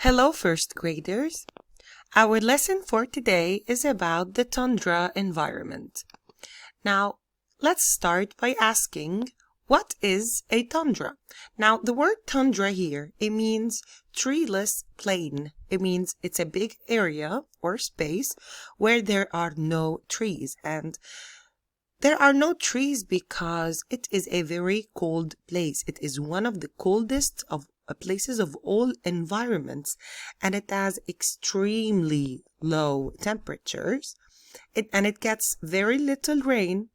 Hello, first graders. Our lesson for today is about the tundra environment. Now, let's start by asking, what is a tundra? Now, the word tundra here, it means treeless plain. It means it's a big area or space where there are no trees. And there are no trees because it is a very cold place. It is one of the coldest of places of all environments, and it has extremely low temperatures. It gets very little rain,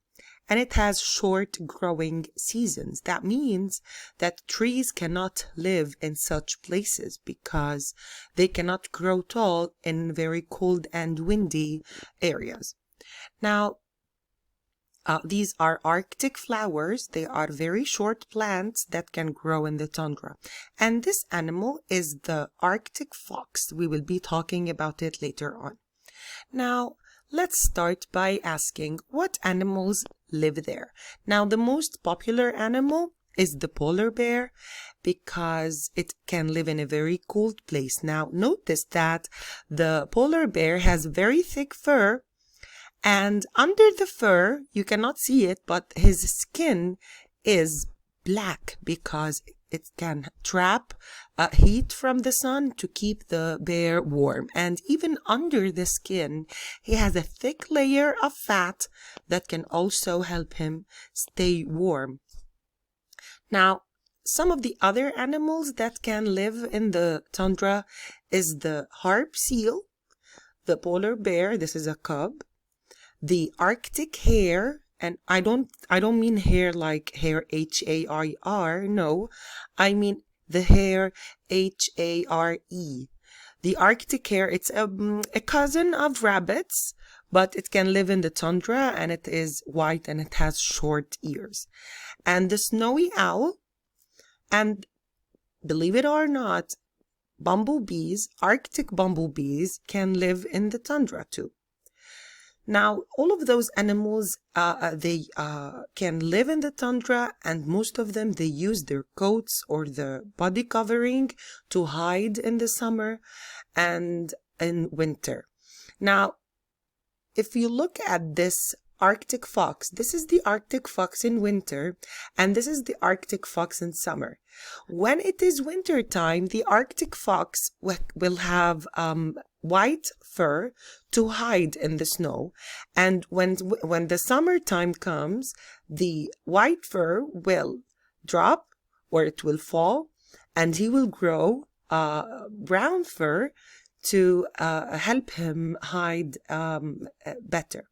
and it has short growing seasons. That means that trees cannot live in such places because they cannot grow tall in very cold and windy areas. Now, these are Arctic flowers. They are very short plants that can grow in the tundra. And this animal is the Arctic fox. We will be talking about it later on. Now, let's start by asking what animals live there. Now, the most popular animal is the polar bear because it can live in a very cold place. Now, notice that the polar bear has very thick fur. And under the fur, you cannot see it, but his skin is black because it can trap heat from the sun to keep the bear warm. And even under the skin, he has a thick layer of fat that can also help him stay warm. Now, some of the other animals that can live in the tundra is the harp seal, the polar bear, this is a cub, the Arctic hare, and I don't mean hare like hare H-A-R-E-R, no, I mean the hare H-A-R-E. The Arctic hare, it's a cousin of rabbits, but it can live in the tundra, and it is white and it has short ears. And the snowy owl, and believe it or not, bumblebees, Arctic bumblebees, can live in the tundra too. Now, all of those animals, they can live in the tundra, and most of them, they use their coats or the body covering to hide in the summer and in winter. Now, if you look at this Arctic fox, this is the Arctic fox in winter, and this is the Arctic fox in summer. When it is winter time, the Arctic fox will have white fur to hide in the snow, and when the summertime comes, the white fur will drop or it will fall, and he will grow brown fur to help him hide better.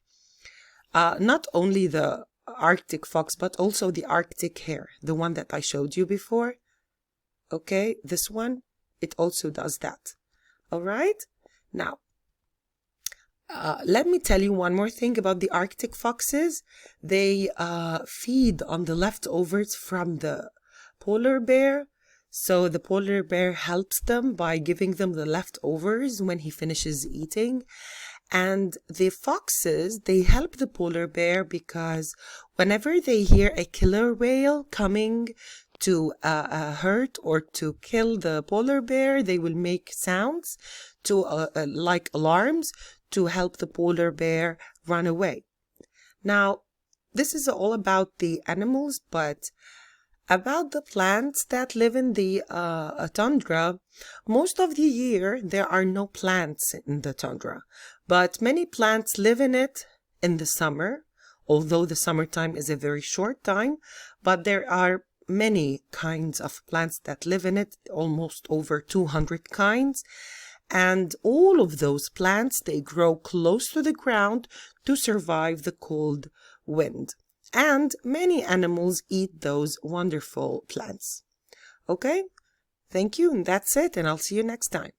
Not only the Arctic fox, but also the Arctic hare, the one that I showed you before. Okay, this one, it also does that. All right? Now, let me tell you one more thing about the Arctic foxes. They feed on the leftovers from the polar bear. So the polar bear helps them by giving them the leftovers when he finishes eating. And the foxes, they help the polar bear because whenever they hear a killer whale coming to hurt or to kill the polar bear, they will make sounds to like alarms to help the polar bear run away. Now, this is all about the animals, but about the plants that live in the tundra, most of the year there are no plants in the tundra, but many plants live in it in the summer, although the summertime is a very short time, but there are many kinds of plants that live in it, almost over 200 kinds. And all of those plants, they grow close to the ground to survive the cold wind. And many animals eat those wonderful plants. Okay? Thank you, and that's it, and I'll see you next time.